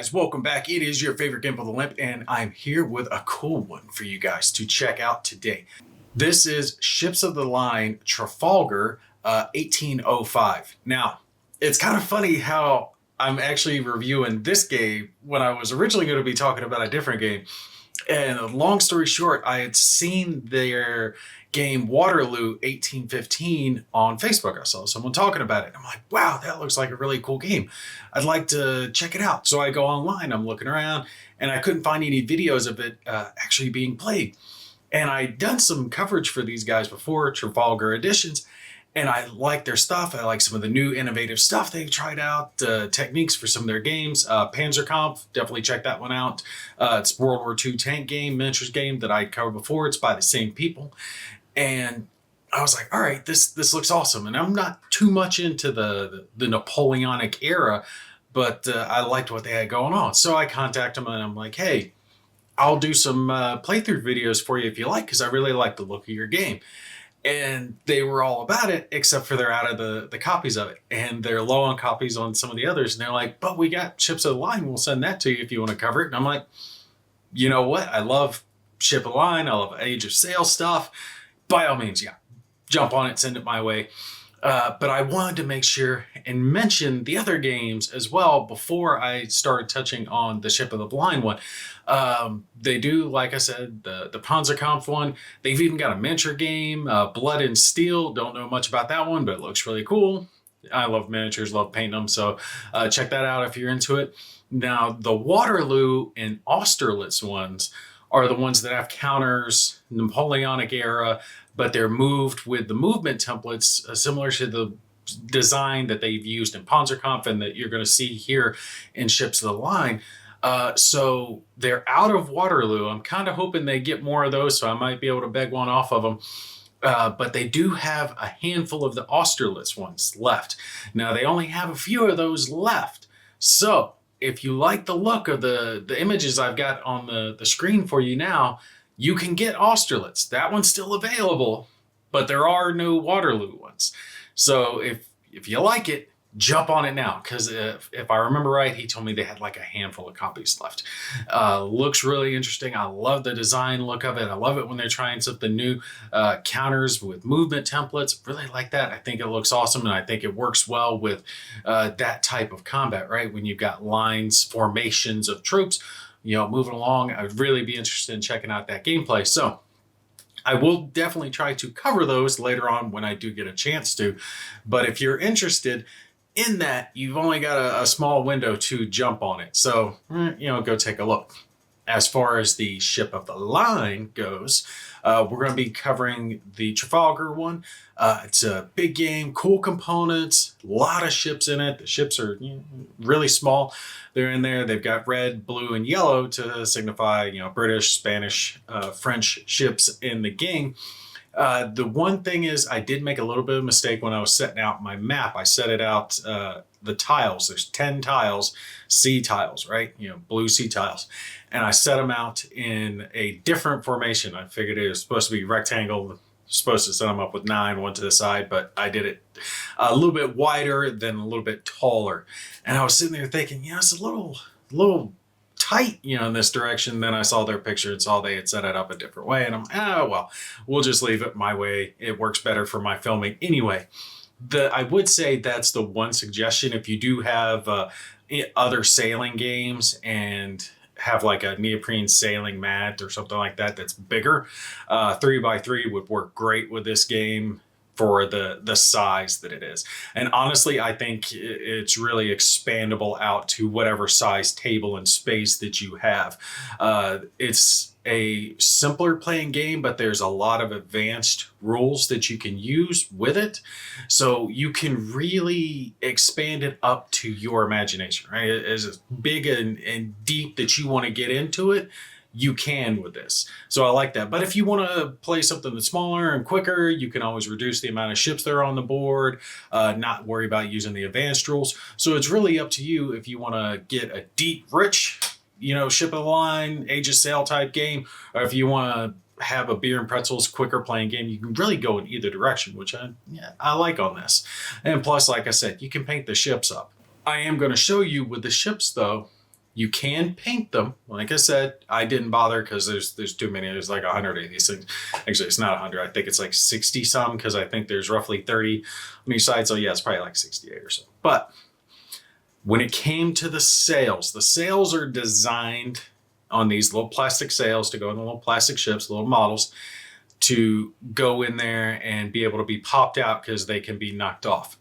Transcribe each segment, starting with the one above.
guys, welcome back. It is your favorite Gimp of the Limp, and I'm here with a cool one for you guys to check out today. This is Ships of the Line Trafalgar 1805. Now, it's kind of funny how I'm actually reviewing this game when I was originally going to be talking about a different game. And long story short, I had seen their game Waterloo 1815 on Facebook. I saw someone talking about it. I'm like, wow, that looks like a really cool game. I'd like to check it out. So I go online, I'm looking around, and I couldn't find any videos of it actually being played. And I'd done some coverage for these guys before, Trafalgar Editions, and I like their stuff. I like some of the new innovative stuff they've tried out, techniques for some of their games. Panzerkampf, definitely check that one out. It's World War II tank game, miniatures game that I covered before. It's by the same people. And I was like, all right, this looks awesome. And I'm not too much into the Napoleonic era, but I liked what they had going on. So I contacted them and I'm like, hey, I'll do some playthrough videos for you if you like, because I really like the look of your game. And they were all about it, except for they're out of the copies of it. And they're low on copies on some of the others. And they're like, but we got Ships of the Line. We'll send that to you if you want to cover it. And I'm like, you know what? I love Ship of the Line. I love Age of Sail stuff. By all means, yeah, jump on it, send it my way. But I wanted to make sure and mention the other games as well before I started touching on the Ship of the Blind one. They do, like I said, the Panzerkampf one. They've even got a miniature game, Blood and Steel. Don't know much about that one, but it looks really cool. I love miniatures, love painting them. So check that out if you're into it. Now, the Waterloo and Austerlitz ones are the ones that have counters, Napoleonic era, but they're moved with the movement templates similar to the design that they've used in Panzerkampf and that you're going to see here in Ships of the Line. So they're out of Waterloo. I'm kind of hoping they get more of those, so I might be able to beg one off of them. But they do have a handful of the Austerlitz ones left. Now, they only have a few of those left. So if you like the look of the images I've got on the screen for you now, you can get Austerlitz. That one's still available, but there are no Waterloo ones. So if you like it, jump on it now, because if I remember right, he told me they had like a handful of copies left. Looks really interesting. I love the design look of it. I love it when they're trying something new. Counters with movement templates, really like that. I think it looks awesome, and I think it works well with that type of combat, right? When you've got lines, formations of troops, moving along. I'd really be interested in checking out that gameplay. So I will definitely try to cover those later on when I do get a chance to. But if you're interested in that, you've only got a small window to jump on it. So, go take a look. As far as the Ship of the Line goes, we're going to be covering the Trafalgar one. It's a big game, cool components, a lot of ships in it. The ships are really small. They're in there. They've got red, blue, and yellow to signify, British, Spanish, French ships in the game. The one thing is I did make a little bit of a mistake when I was setting out my map. I set it out, the tiles. There's 10 tiles, sea tiles, right? Blue sea tiles. And I set them out in a different formation. I figured it was supposed to be rectangle, supposed to set them up with 9, one to the side, but I did it a little bit wider than a little bit taller. And I was sitting there thinking, it's a little tight, in this direction. Then I saw their picture and saw they had set it up a different way. And I'm, well, we'll just leave it my way. It works better for my filming anyway. I would say that's the one suggestion. If you do have other sailing games and have like a neoprene sailing mat or something like that that's bigger, 3x3 would work great with this game for the size that it is. And honestly, I think it's really expandable out to whatever size table and space that you have. It's a simpler playing game, but there's a lot of advanced rules that you can use with it. So you can really expand it up to your imagination, right? As big and deep that you want to get into it, you can with this. So I like that. But if you want to play something that's smaller and quicker, you can always reduce the amount of ships that are on the board, not worry about using the advanced rules. So it's really up to you if you want to get a deep, rich, Ship of the Line, Age of Sail type game, or if you want to have a beer and pretzels quicker playing game. You can really go in either direction, which I like on this. And plus, like I said, you can paint the ships up. I am going to show you with the ships, though, You can paint them. Like I said, I didn't bother because there's too many. There's like 100 of these things. Actually, it's not 100. I think it's like 60 some because I think there's roughly 30 on each side. So yeah, it's probably like 68 or so. But when it came to the sails are designed on these little plastic sails to go in the little plastic ships, little models, to go in there and be able to be popped out because they can be knocked off.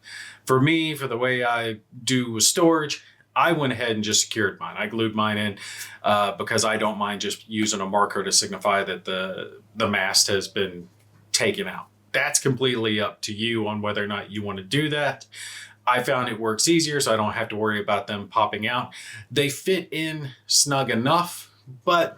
For me, for the way I do with storage, I went ahead and just secured mine. I glued mine in because I don't mind just using a marker to signify that the mast has been taken out. That's completely up to you on whether or not you want to do that. I found it works easier, so I don't have to worry about them popping out. They fit in snug enough, but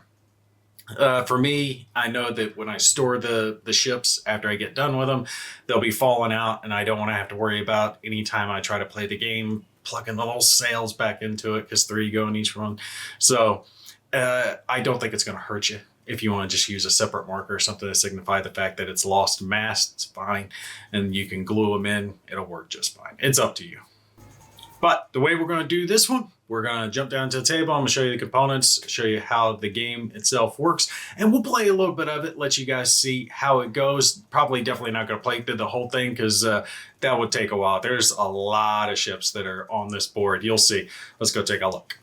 for me, I know that when I store the ships after I get done with them, they'll be falling out, and I don't want to have to worry about anytime I try to play the game plugging the little sails back into it because 3 go in each one. So I don't think it's going to hurt you if you want to just use a separate marker or something to signify the fact that it's lost mast. It's fine, and you can glue them in. It'll work just fine. It's up to you. But the way we're going to do this one, we're going to jump down to the table. I'm going to show you the components, show you how the game itself works, and we'll play a little bit of it, let you guys see how it goes. Probably definitely not going to play through the whole thing because that would take a while. There's a lot of ships that are on this board. You'll see. Let's go take a look.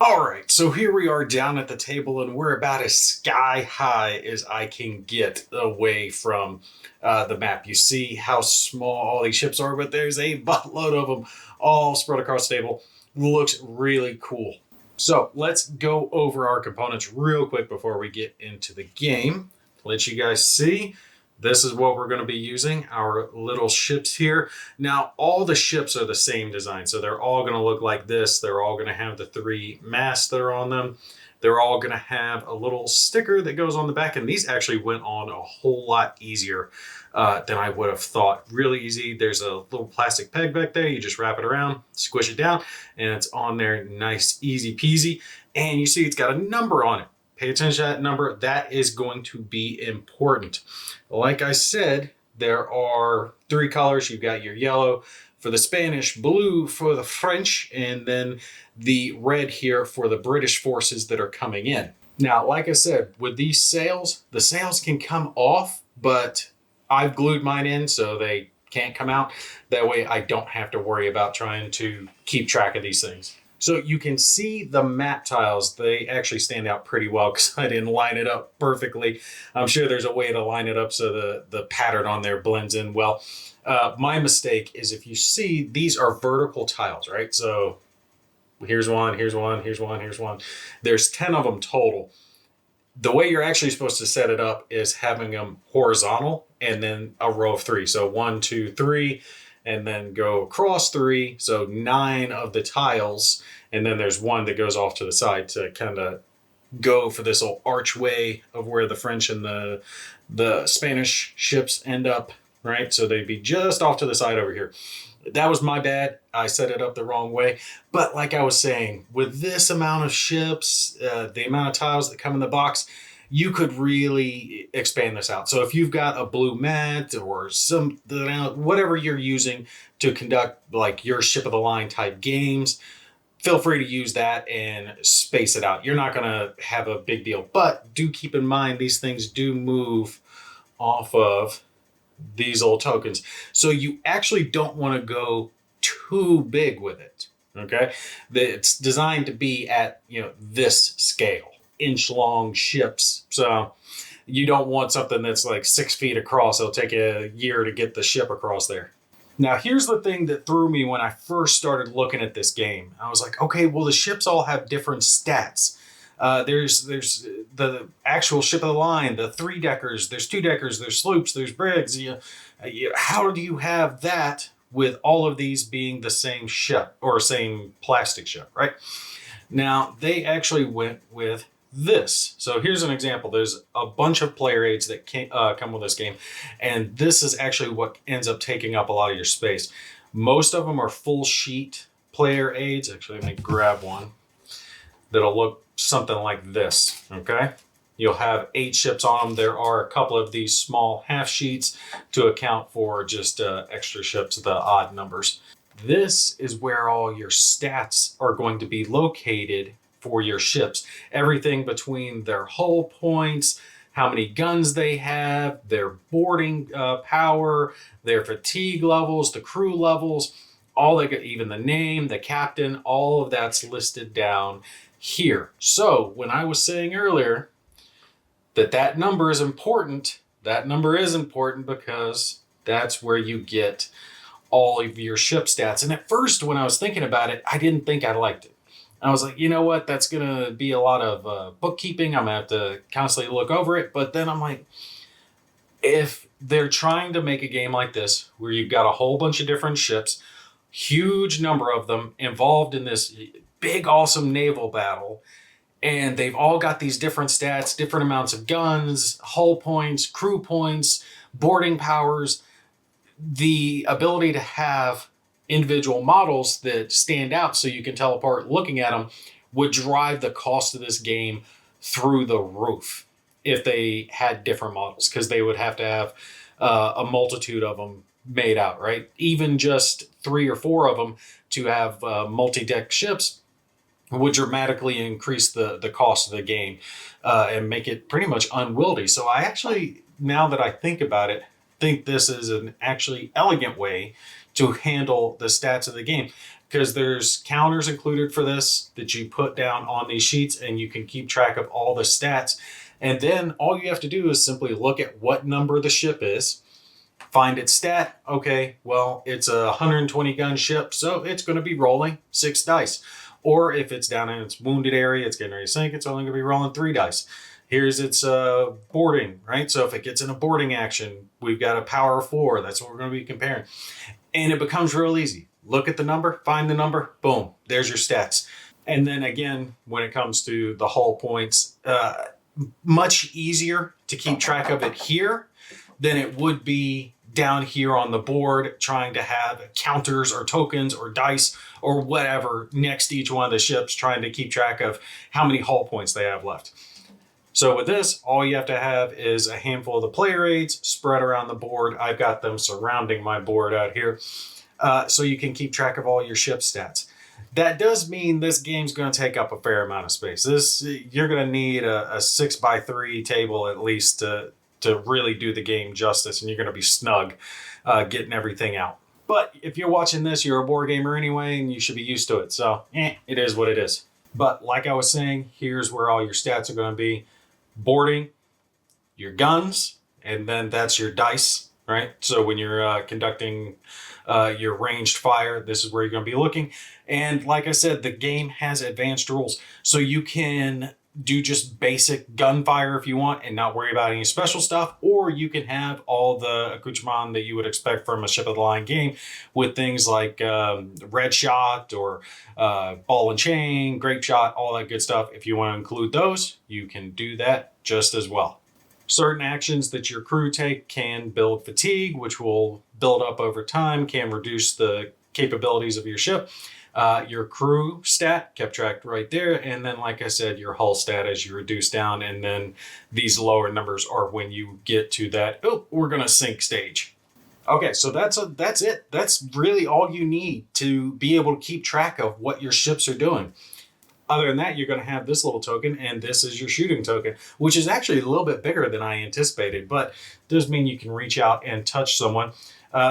All right, so here we are down at the table, and we're about as sky high as I can get away from the map. You see how small all these ships are, but there's a buttload of them all spread across the table. Looks really cool. So let's go over our components real quick before we get into the game. Let you guys see. This is what we're going to be using, our little ships here. Now, all the ships are the same design, so they're all going to look like this. They're all going to have the 3 masts that are on them. They're all going to have a little sticker that goes on the back, and these actually went on a whole lot easier than I would have thought. Really easy. There's a little plastic peg back there. You just wrap it around, squish it down, and it's on there. Nice, easy peasy. And you see it's got a number on it. Pay attention to that number. That is going to be important. Like I said, there are 3 colors. You've got your yellow for the Spanish, blue for the French, and then the red here for the British forces that are coming in. Now, like I said, with these sails, the sails can come off, but I've glued mine in so they can't come out. That way I don't have to worry about trying to keep track of these things. So you can see the map tiles. They actually stand out pretty well because I didn't line it up perfectly. I'm sure there's a way to line it up so the pattern on there blends in well. My mistake is if you see, these are vertical tiles, right? So here's one, here's one, here's one, here's one. There's 10 of them total. The way you're actually supposed to set it up is having them horizontal and then a row of 3. So 1, 2, 3. And then go across 3, so 9 of the tiles, and then there's 1 that goes off to the side to kind of go for this little archway of where the French and the Spanish ships end up, right? So they'd be just off to the side over here. That was my bad. I set it up the wrong way. But like I was saying, with this amount of ships, the amount of tiles that come in the box, you could really expand this out. So if you've got a blue mat or some, whatever you're using to conduct like your ship of the line type games, feel free to use that and space it out. You're not going to have a big deal, but do keep in mind these things do move off of these little tokens. So you actually don't want to go too big with it. Okay. It's designed to be at, this scale. Inch-long ships. So you don't want something that's like 6 feet across. It'll take a year to get the ship across there. Now, here's the thing that threw me when I first started looking at this game. I was like, okay, well, the ships all have different stats. There's the actual ship of the line, the 3-deckers, there's 2-deckers, there's sloops, there's brigs. How do you have that with all of these being the same ship or same plastic ship, right? Now, they actually went with this. So here's an example. There's a bunch of player aids that come with this game, and this is actually what ends up taking up a lot of your space. Most of them are full sheet player aids. Actually, let me grab one that'll look something like this, okay? You'll have 8 ships on them. There are a couple of these small half sheets to account for just extra ships, the odd numbers. This is where all your stats are going to be located for your ships. Everything between their hull points, how many guns they have, their boarding power, their fatigue levels, the crew levels, all that, even the name, the captain, all of that's listed down here. So when I was saying earlier that number is important, that number is important because that's where you get all of your ship stats. And at first, when I was thinking about it, I didn't think I liked it. I was like, you know what? That's going to be a lot of bookkeeping. I'm going to have to constantly look over it. But then I'm like, if they're trying to make a game like this, where you've got a whole bunch of different ships, huge number of them involved in this big, awesome naval battle, and they've all got these different stats, different amounts of guns, hull points, crew points, boarding powers, the ability to have individual models that stand out so you can tell apart looking at them would drive the cost of this game through the roof if they had different models, because they would have to have a multitude of them made out, right? Even just 3 or 4 of them to have multi-deck ships would dramatically increase the cost of the game and make it pretty much unwieldy. So I actually, now that I think about it, think this is an actually elegant way to handle the stats of the game, because there's counters included for this that you put down on these sheets, and you can keep track of all the stats. And then all you have to do is simply look at what number the ship is, find its stat. Okay, well, it's a 120 gun ship, so it's going to be rolling 6 dice. Or if it's down in its wounded area, it's getting ready to sink, it's only going to be rolling 3 dice. Here's its boarding, right? So if it gets in a boarding action, we've got a power of 4. That's what we're going to be comparing. And it becomes real easy. Look at the number, find the number, boom, there's your stats. And then again, when it comes to the hull points, much easier to keep track of it here than it would be down here on the board, trying to have counters or tokens or dice or whatever next to each one of the ships, trying to keep track of how many hull points they have left. So with this, all you have to have is a handful of the player aids spread around the board. I've got them surrounding my board out here, so you can keep track of all your ship stats. That does mean this game's going to take up a fair amount of space. You're going to need a 6x3 table at least to really do the game justice, and you're going to be snug getting everything out. But if you're watching this, you're a board gamer anyway, and you should be used to it. So it is what it is. But like I was saying, here's where all your stats are going to be. Boarding, your guns, and then that's your dice, right? So when you're conducting your ranged fire, this is where you're going to be looking. And like I said, the game has advanced rules, so you can do just basic gunfire if you want and not worry about any special stuff, or you can have all the accoutrement that you would expect from a Ship of the Line game with things like red shot or ball and chain, grape shot, all that good stuff. If you want to include those, you can do that just as well. Certain actions that your crew take can build fatigue, which will build up over time, can reduce the capabilities of your ship. Your crew stat kept tracked right there, and then like I said, your hull stat as you reduce down, and then these lower numbers are when you get to that, oh, we're gonna sink stage. Okay, so that's it. That's really all you need to be able to keep track of what your ships are doing. Other than that, you're going to have this little token, and this is your shooting token, which is actually a little bit bigger than I anticipated, but does mean you can reach out and touch someone.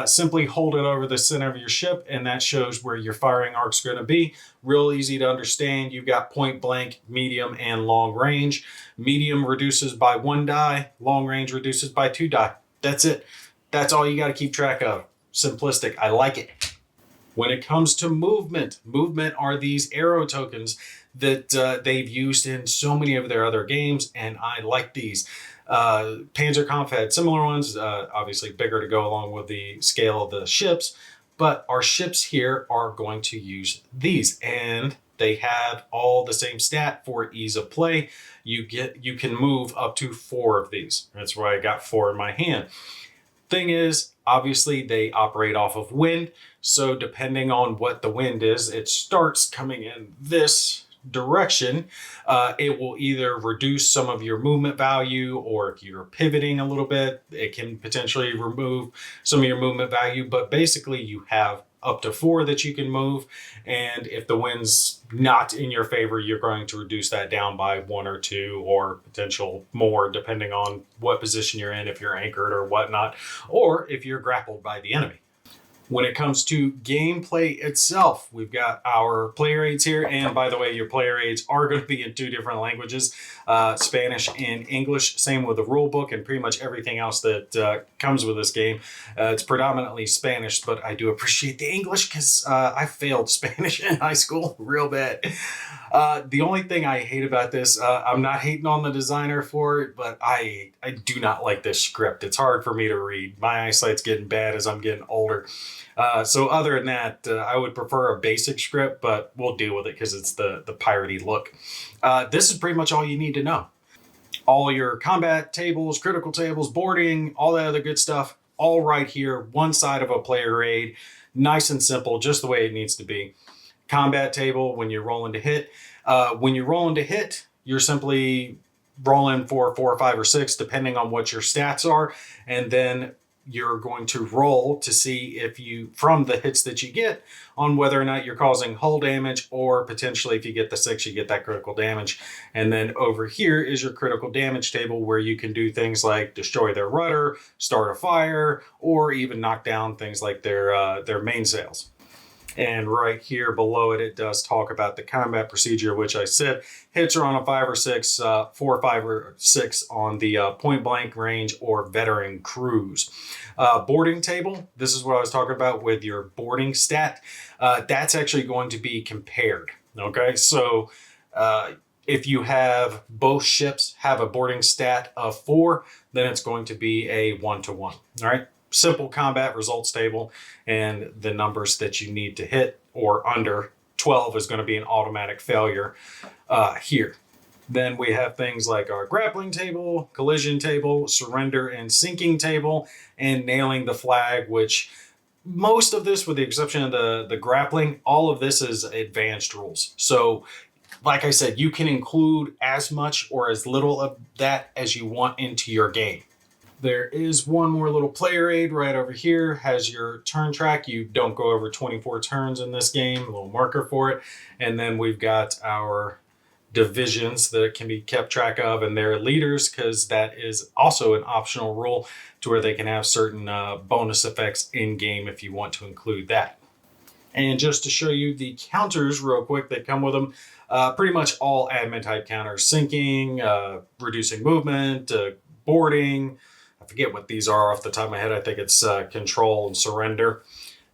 Simply hold it over the center of your ship, and that shows where your firing arc's going to be. Real easy to understand. You've got point blank, medium, and long range. Medium reduces by 1 die. Long range reduces by 2 die. That's it. That's all you got to keep track of. Simplistic. I like it. When it comes to movement are these arrow tokens that they've used in so many of their other games, and I like these. Panzerkampf had similar ones, obviously bigger to go along with the scale of the ships, but our ships here are going to use these, and they have all the same stat for ease of play. You can move up to 4 of these. That's why I got 4 in my hand. Thing is, obviously they operate off of wind, so depending on what the wind is, it starts coming in this direction. It will either reduce some of your movement value, or if you're pivoting a little bit, it can potentially remove some of your movement value, but basically you have up to 4 that you can move. And if the wind's not in your favor, you're going to reduce that down by 1 or 2 or potential more, depending on what position you're in, if you're anchored or whatnot, or if you're grappled by the enemy. When it comes to gameplay itself, we've got our player aids here. And by the way, your player aids are going to be in 2 different languages, Spanish and English. Same with the rule book and pretty much everything else that comes with this game. It's predominantly Spanish, but I do appreciate the English because I failed Spanish in high school real bad. The only thing I hate about this, I'm not hating on the designer for it, but I do not like this script. It's hard for me to read. My eyesight's getting bad as I'm getting older. So other than that, I would prefer a basic script, but we'll deal with it because it's the piratey look. This is pretty much all you need to know. All your combat tables, critical tables, boarding, all that other good stuff, all right here, one side of a player aid. Nice and simple, just the way it needs to be. Combat table when you're rolling to hit. When you're rolling to hit, you're simply rolling for 4 or 5 or 6, depending on what your stats are. And then you're going to roll to see if you, from the hits that you get, on whether or not you're causing hull damage, or potentially if you get the 6, you get that critical damage. And then over here is your critical damage table where you can do things like destroy their rudder, start a fire, or even knock down things like their mainsails. And right here below it, it does talk about the combat procedure, which I said hits are on a 5 or 6, 4, 5 or 6 on the point blank range or veteran crews. Boarding table, this is what I was talking about with your boarding stat. That's actually going to be compared. Okay, so if you have both ships have a boarding stat of 4, then it's going to be a 1-to-1. All right. Simple combat results table, and the numbers that you need to hit or under 12 is going to be an automatic failure here. Then we have things like our grappling table, collision table, surrender and sinking table, and nailing the flag, which most of this, with the exception of the grappling, all of this is advanced rules. So like I said, you can include as much or as little of that as you want into your game. There is one more little player aid right over here, has your turn track. You don't go over 24 turns in this game, a little marker for it. And then we've got our divisions that can be kept track of, and their leaders, because that is also an optional rule to where they can have certain bonus effects in game if you want to include that. And just to show you the counters real quick that come with them, pretty much all admin type counters: sinking, reducing movement, boarding. I forget what these are off the top of my head. I think it's control and surrender.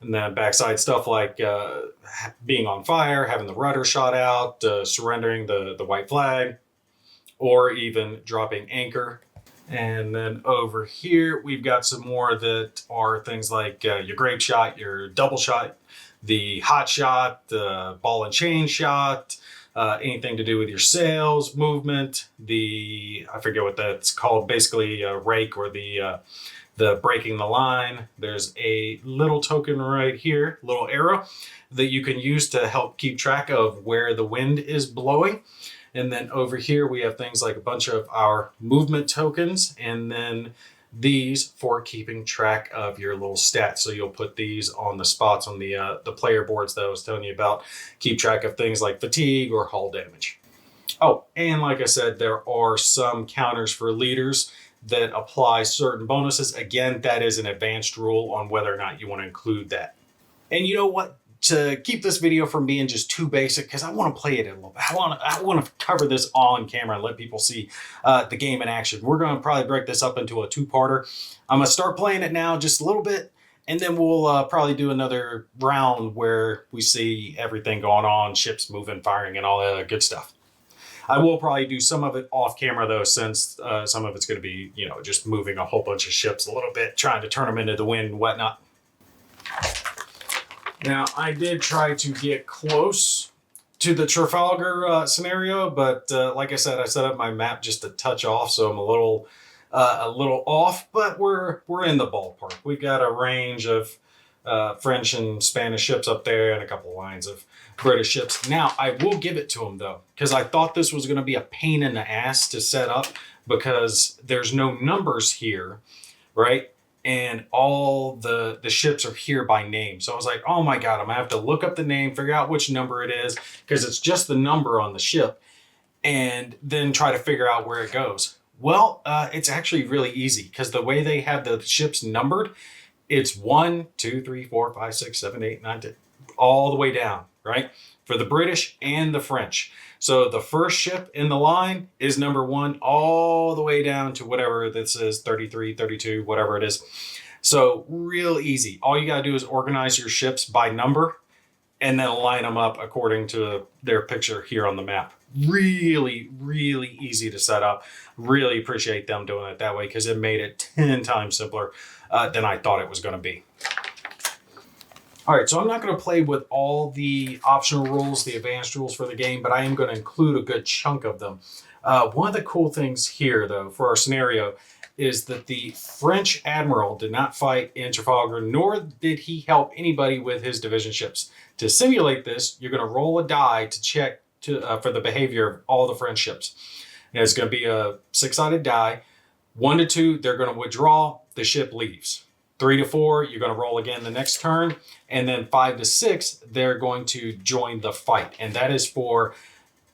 And then backside stuff like being on fire, having the rudder shot out, surrendering the white flag, or even dropping anchor. And then over here, we've got some more that are things like your grape shot, your double shot, the hot shot, the ball and chain shot, anything to do with your sails, movement, I forget what that's called, basically a rake or the breaking the line. There's a little token right here, little arrow, that you can use to help keep track of where the wind is blowing. And then over here, we have things like a bunch of our movement tokens, and then these for keeping track of your little stats. So you'll put these on the spots on the player boards that I was telling you about. Keep track of things like fatigue or hull damage. Oh, and like I said, there are some counters for leaders that apply certain bonuses. Again, that is an advanced rule on whether or not you want to include that. And you know what? To keep this video from being just too basic, because I want to play it a little bit. I want to cover this on camera and let people see the game in action. We're going to probably break this up into a 2-parter. I'm going to start playing it now just a little bit, and then we'll probably do another round where we see everything going on, ships moving, firing, and all that good stuff. I will probably do some of it off camera though, since some of it's going to be, just moving a whole bunch of ships a little bit, trying to turn them into the wind and whatnot. Now, I did try to get close to the Trafalgar scenario, but like I said, I set up my map just a touch off, so I'm a little off, but we're in the ballpark. We've got a range of French and Spanish ships up there and a couple lines of British ships. Now, I will give it to them, though, because I thought this was going to be a pain in the ass to set up because there's no numbers here, right? and all the ships are here by name. So I was like, oh my God, I'm gonna have to look up the name, figure out which number it is, because it's just the number on the ship, and then try to figure out where it goes. Well, it's actually really easy because the way they have the ships numbered, it's 1, 2, 3, 4, 5, 6, 7, 8, 9, 10, all the way down, right? For the British and the French. So the first ship in the line is number 1 all the way down to whatever this is, 33, 32, whatever it is. So real easy. All you got to do is organize your ships by number and then line them up according to their picture here on the map. Really, really easy to set up. Really appreciate them doing it that way because it made it 10 times simpler than I thought it was going to be. All right, so I'm not going to play with all the optional rules, the advanced rules for the game, but I am going to include a good chunk of them. One of the cool things here, though, for our scenario is that the French admiral did not fight in Trafalgar, nor did he help anybody with his division ships. To simulate this, you're going to roll a die to check for the behavior of all the French ships. And it's going to be a 6-sided die. 1 to 2, they're going to withdraw, the ship leaves. 3 to 4, you're going to roll again the next turn. And then 5 to 6, they're going to join the fight. And that is for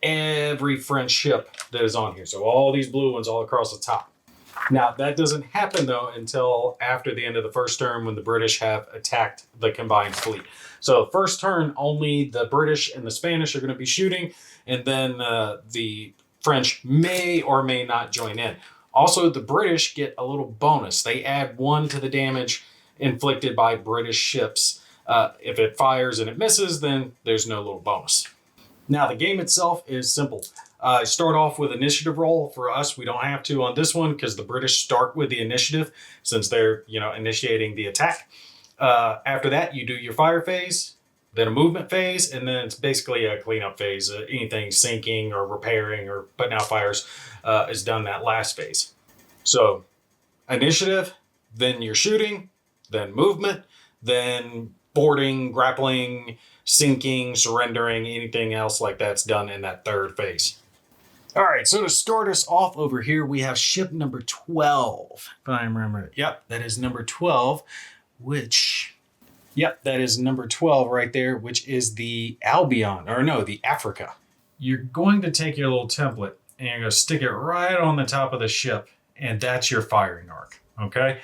every French ship that is on here. So all these blue ones all across the top. Now, that doesn't happen, though, until after the end of the first turn when the British have attacked the combined fleet. So first turn, only the British and the Spanish are going to be shooting, and then the French may or may not join in. Also, the British get a little bonus. They add 1 to the damage inflicted by British ships. If it fires and it misses, then there's no little bonus. Now, the game itself is simple. Start off with initiative roll. For us, we don't have to on this one because the British start with the initiative since they're, initiating the attack. After that, you do your fire phase, then a movement phase, and then it's basically a cleanup phase. Anything sinking or repairing or putting out fires is done that last phase. So initiative, then you're shooting, then movement, then boarding, grappling, sinking, surrendering, anything else like that's done in that third phase. All right, so to start us off over here, we have ship number 12. If I remember, yep, that is number 12, that is number 12 right there, which is the Albion, or no, the Africa. You're going to take your little template and you're going to stick it right on the top of the ship, and that's your firing arc, okay?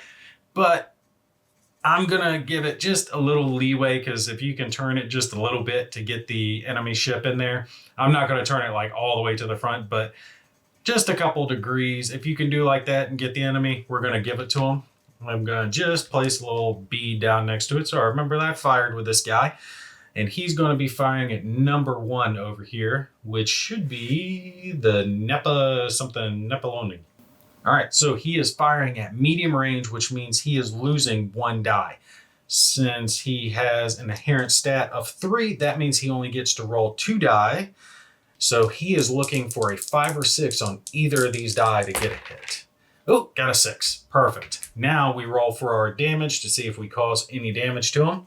But I'm going to give it just a little leeway because if you can turn it just a little bit to get the enemy ship in there, I'm not going to turn it like all the way to the front, but just a couple degrees. If you can do like that and get the enemy, we're going to give it to them. I'm going to just place a little bead down next to it. So I remember that I fired with this guy, and he's going to be firing at number 1 over here, which should be the Nepaloni. All right, so he is firing at medium range, which means he is losing 1 die. Since he has an inherent stat of 3, that means he only gets to roll 2 die. So he is looking for a 5 or 6 on either of these die to get a hit. Oh, got a 6. Perfect. Now we roll for our damage to see if we cause any damage to him.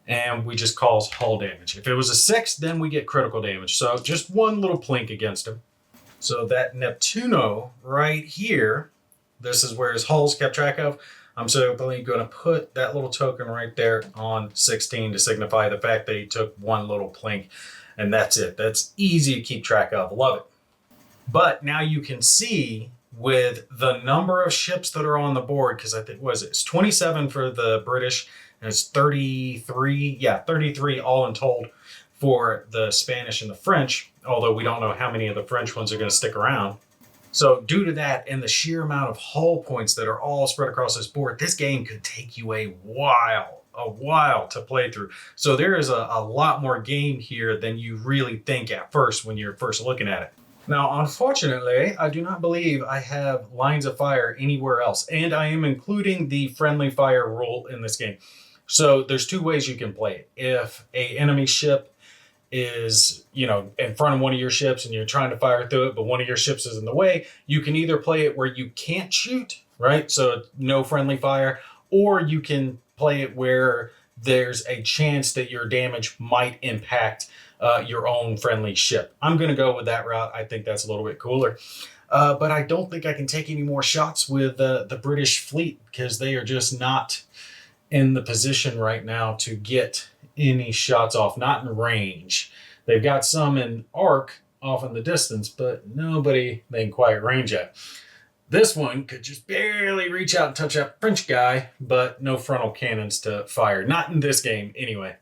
And we just cause hull damage. If it was a 6, then we get critical damage. So just 1 little plink against him. So that Neptuno right here, this is where his hull's kept track of. I'm simply going to put that little token right there on 16 to signify the fact that he took 1 little plink. And that's it. That's easy to keep track of. Love it. But now you can see with the number of ships that are on the board, because I think, it's 27 for the British, and it's 33, 33 all in told for the Spanish and the French, although we don't know how many of the French ones are going to stick around. So due to that and the sheer amount of hull points that are all spread across this board, this game could take you a while to play through. So there is a lot more game here than you really think at first when you're first looking at it. Now, unfortunately, I do not believe I have lines of fire anywhere else, and I am including the friendly fire rule in this game. So there's 2 ways you can play it. If a enemy ship is, in front of one of your ships and you're trying to fire through it, but one of your ships is in the way, you can either play it where you can't shoot, right? So no friendly fire, or you can play it where there's a chance that your damage might impact your own friendly ship. I'm going to go with that route. I think that's a little bit cooler. But I don't think I can take any more shots with the British fleet because they are just not in the position right now to get any shots off, not in range. They've got some in arc off in the distance, but nobody they can quite range at. This one could just barely reach out and touch that French guy, but no frontal cannons to fire. Not in this game, anyway.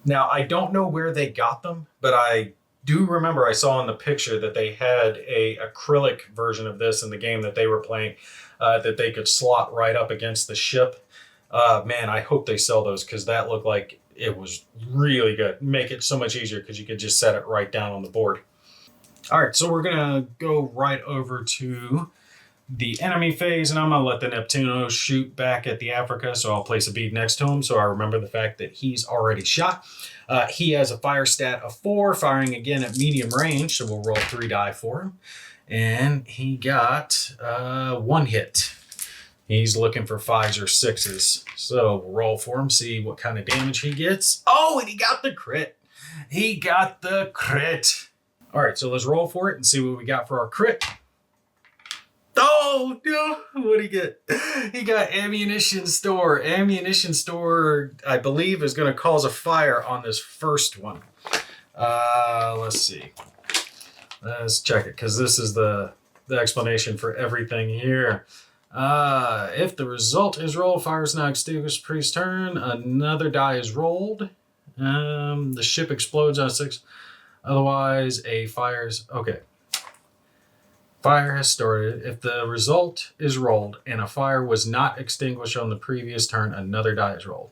Now, I don't know where they got them, but I do remember I saw in the picture that they had a acrylic version of this in the game that they were playing that they could slot right up against the ship. Man, I hope they sell those because that looked like it was really good. Make it so much easier because you could just set it right down on the board. All right, so we're going to go right over to the enemy phase, and I'm going to let the Neptuno shoot back at the Africa, so I'll place a bead next to him so I remember the fact that he's already shot. He has a fire stat of 4, firing again at medium range, so we'll roll 3 die for him. And he got 1 hit. He's looking for 5s or 6s. So we'll roll for him, see what kind of damage he gets. Oh, and he got the crit. He got the crit. All right, so let's roll for it and see what we got for our crit. Oh, no. What did he get? He got ammunition store. Ammunition store, I believe, is going to cause a fire on this first one. Let's see. Let's check it, because this is the explanation for everything here. If the result is rolled, fire is now extinguished priest's turn. Another die is rolled. The ship explodes on 6. Otherwise, a fire's... Okay. Fire has started. If the result is rolled and a fire was not extinguished on the previous turn, another die is rolled.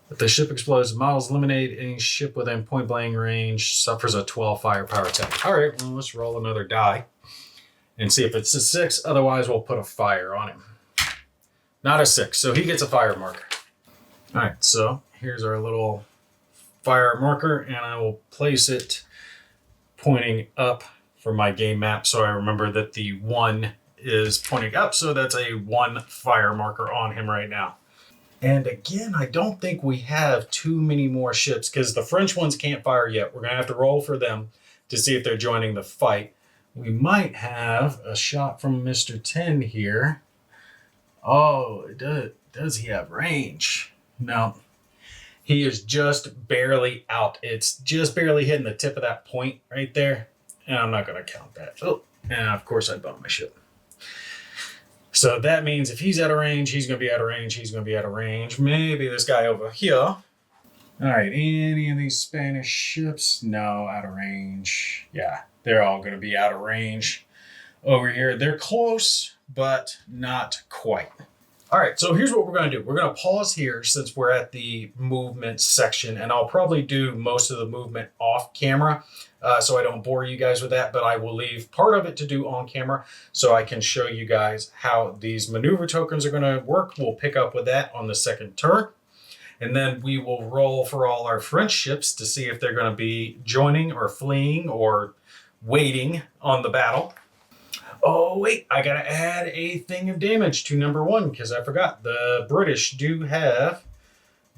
If the ship explodes, the models eliminate. Any ship within point blank range suffers a 12 firepower attack. All right, well, let's roll another die and see if it's a 6. Otherwise, we'll put a fire on him. Not a 6, so he gets a fire marker. All right, so here's our little fire marker, and I will place it pointing up for my game map, so I remember that the 1 is pointing up, so that's a 1 fire marker on him right now. And again, I don't think we have too many more ships because the French ones can't fire yet. We're going to have to roll for them to see if they're joining the fight. We might have a shot from Mr. 10 here. Oh, does he have range? No. He is just barely out. It's just barely hitting the tip of that point right there. And I'm not going to count that. Oh, and of course I bumped my ship. So that means if he's out of range, he's going to be out of range. He's going to be out of range. Maybe this guy over here. All right, any of these Spanish ships? No, out of range. Yeah, they're all going to be out of range over here. They're close, but not quite. All right, so here's what we're going to do. We're going to pause here since we're at the movement section, and I'll probably do most of the movement off camera so I don't bore you guys with that, but I will leave part of it to do on camera so I can show you guys how these maneuver tokens are going to work. We'll pick up with that on the second turn, and then we will roll for all our French ships to see if they're going to be joining or fleeing or waiting on the battle. Oh, wait, I got to add a thing of damage to number 1 because I forgot. The British do have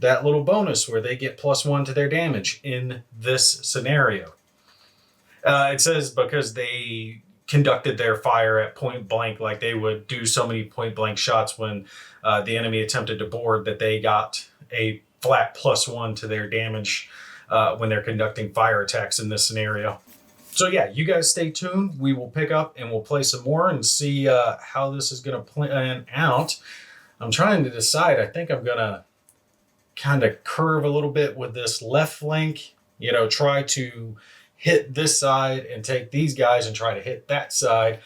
that little bonus where they get +1 to their damage in this scenario. It says because they conducted their fire at point blank, like they would do so many point blank shots when the enemy attempted to board that they got a flat +1 to their damage when they're conducting fire attacks in this scenario. So yeah, you guys stay tuned. We will pick up and we'll play some more and see how this is going to plan out. I'm trying to decide. I think I'm going to kind of curve a little bit with this left flank, you know, try to hit this side and take these guys and try to hit that side,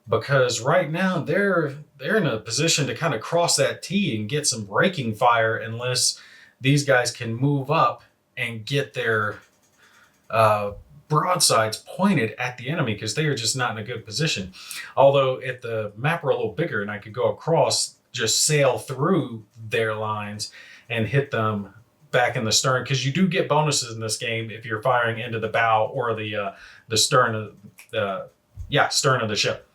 because right now they're in a position to kind of cross that T and get some breaking fire unless these guys can move up and get their broadsides pointed at the enemy, because they are just not in a good position. Although if the map were a little bigger and I could go across, just sail through their lines and hit them back in the stern, because you do get bonuses in this game if you're firing into the bow or the stern of stern of the ship.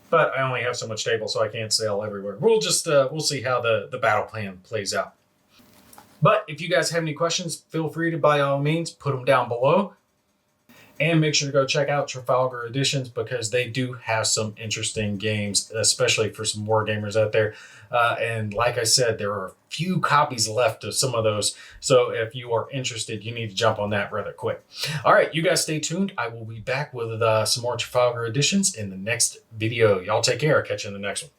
But I only have so much table, so I can't sail everywhere. We'll just we'll see how the battle plan plays out. But if you guys have any questions, feel free to, by all means, put them down below. And make sure to go check out Trafalgar Editions because they do have some interesting games, especially for some war gamers out there. And like I said, there are a few copies left of some of those. So if you are interested, you need to jump on that rather quick. All right, you guys stay tuned. I will be back with some more Trafalgar Editions in the next video. Y'all take care. I'll catch you in the next one.